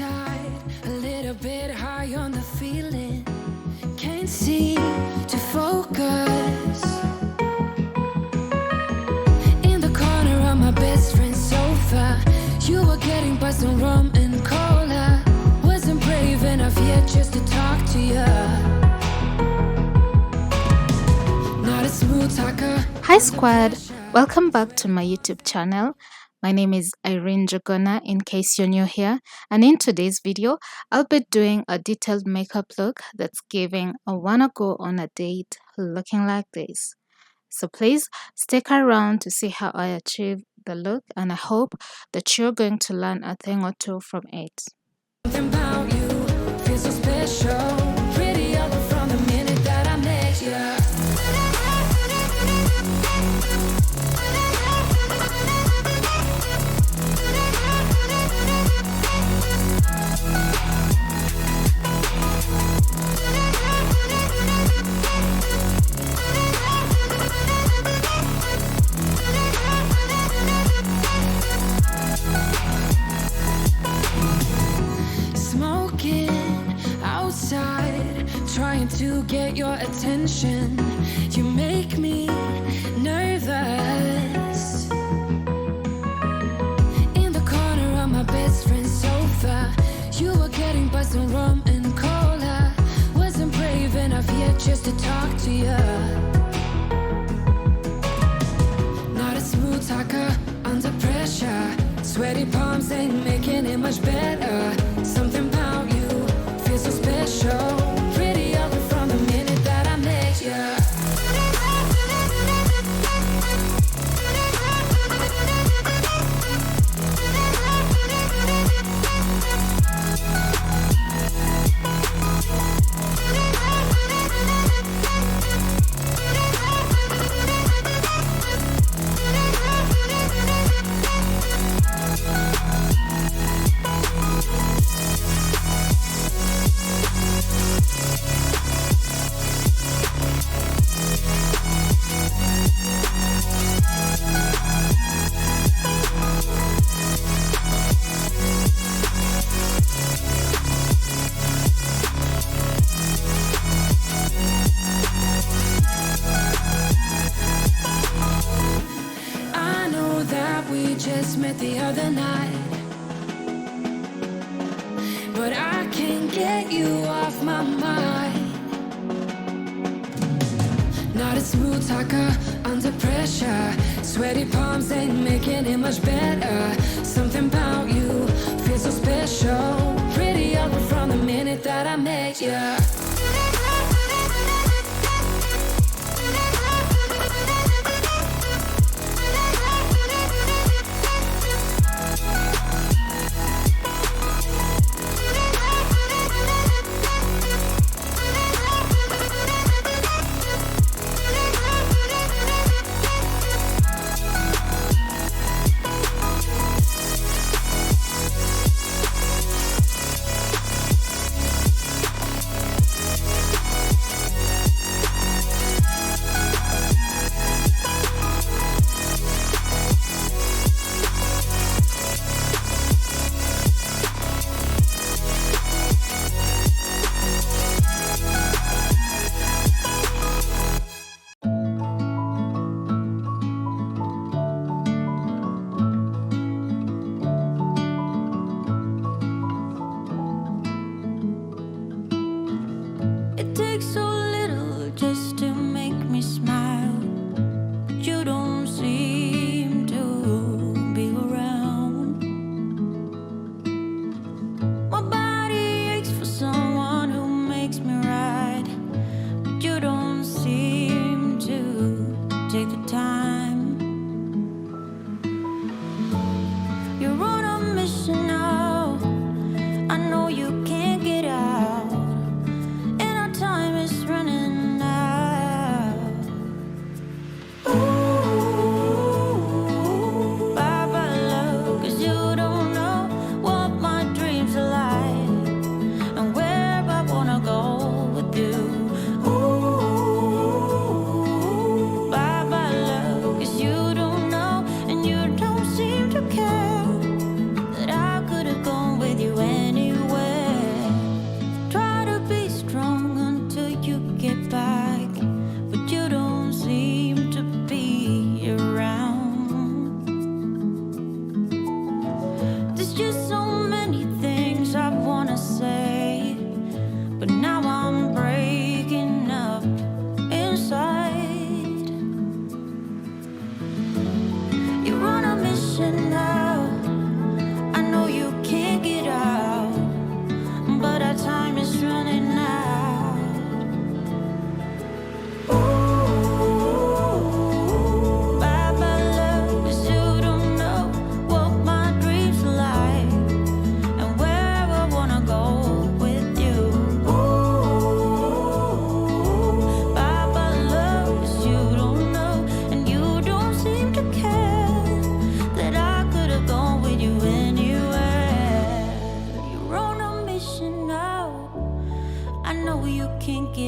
Outside, a little bit high on the feeling. Can't seem to focus. In the corner of my best friend's sofa, you were getting buzzed on rum and cola. Wasn't brave enough yet just to talk to you. Not a smooth talker. Hi squad, welcome back to my YouTube channel. My name is Irene Jogona in case you're new here, and in today's video I'll be doing a detailed makeup look that's giving a wanna go on a date looking like this. So please stick around to see how I achieve the look, and I hope that you're going to learn a thing or two from it. Something about you feels so special. Pretty up from the minute that I met you. Trying to get your attention, you make me nervous. In the corner of my best friend's sofa, you were getting buzzed on rum and cola. Wasn't brave enough yet just to talk to you. Not a smooth talker under pressure. Sweaty palms ain't making it much better. Something about you feels so special. Just met the other night, but I can't get you off my mind. Not a smooth talker under pressure. Sweaty palms ain't making it much better. Something about you feels so special. Pretty ugly from the minute that I met you. Our time is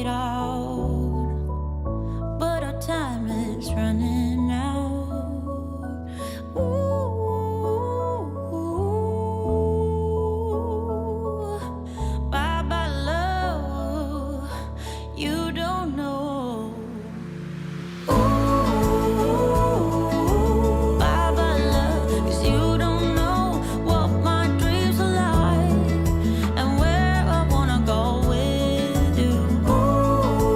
it out, but our time is running out. Ooh, bye bye love, you don't know. Ooh, bye bye love, 'cause you don't know what my dreams are like and where I wanna go with you. Ooh,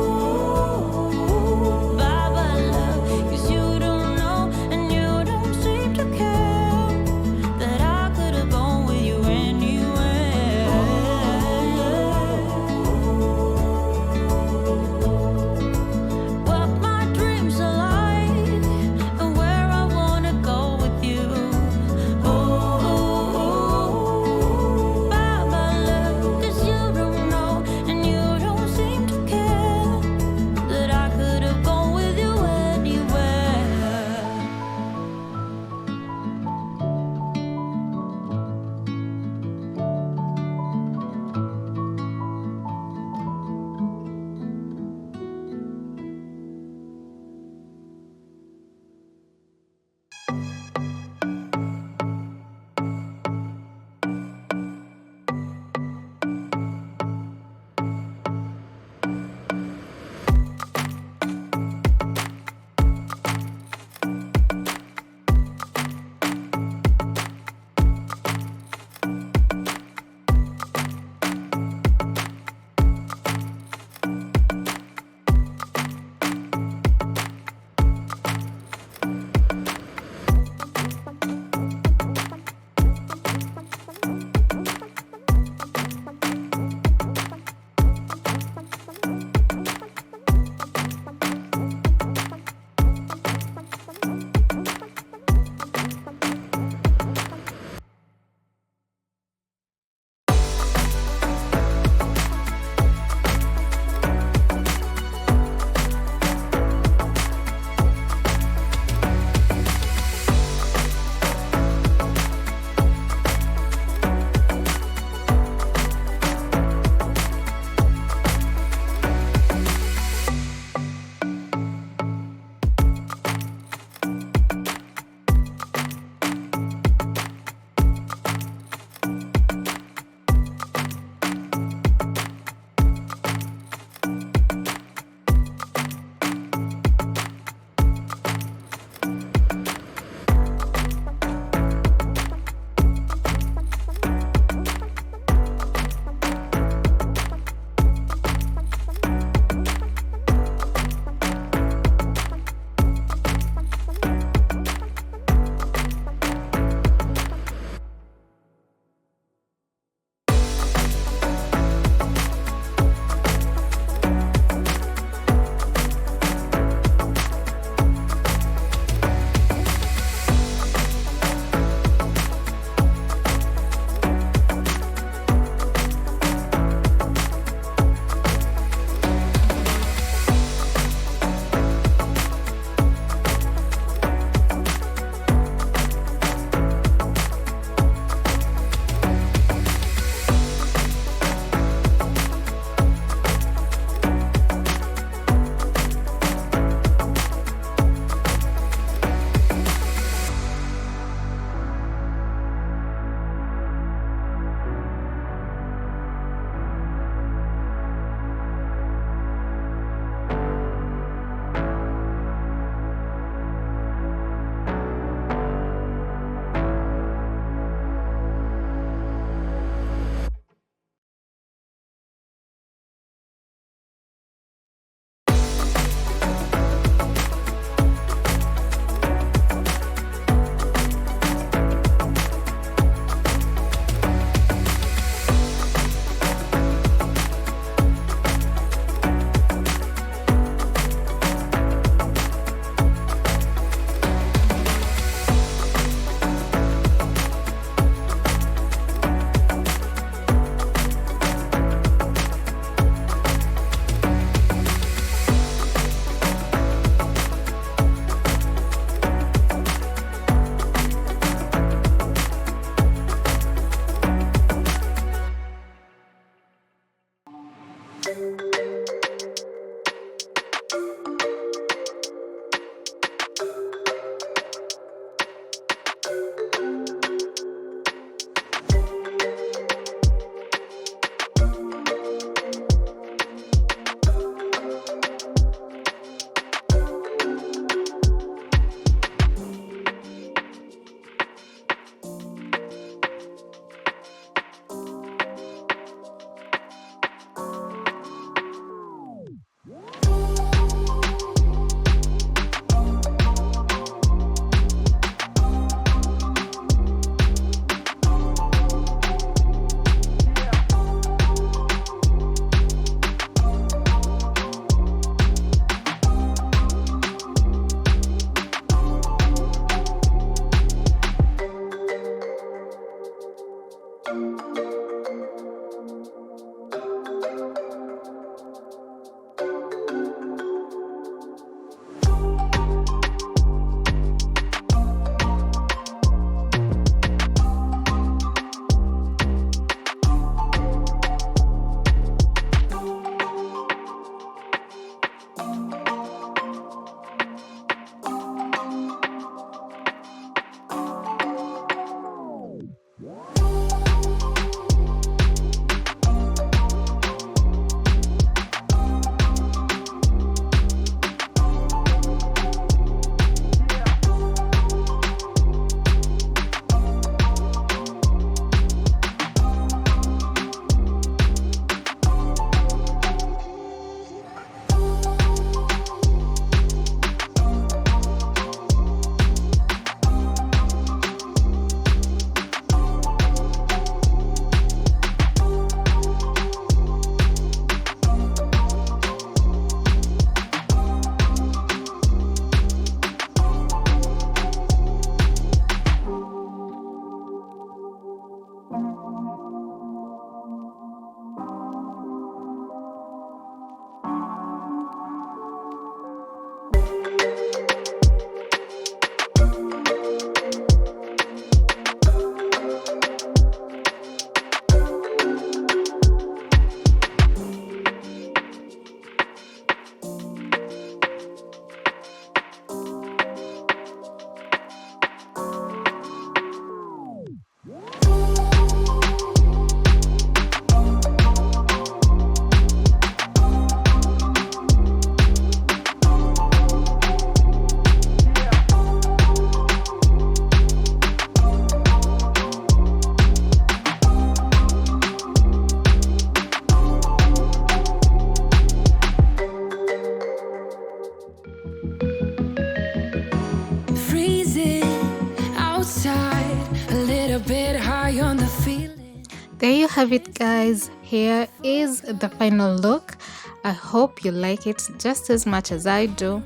have it, guys. Here is the final look. I hope you like it just as much as I do,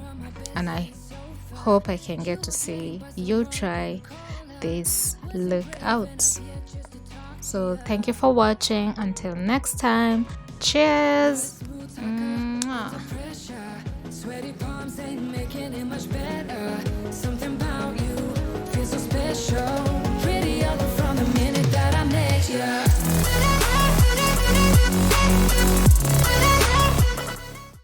and I hope I can get to see you try this look out. So thank you for watching. Until next time, cheers. Mwah. Sweaty palms ain't making it much better. Something about you feels so special.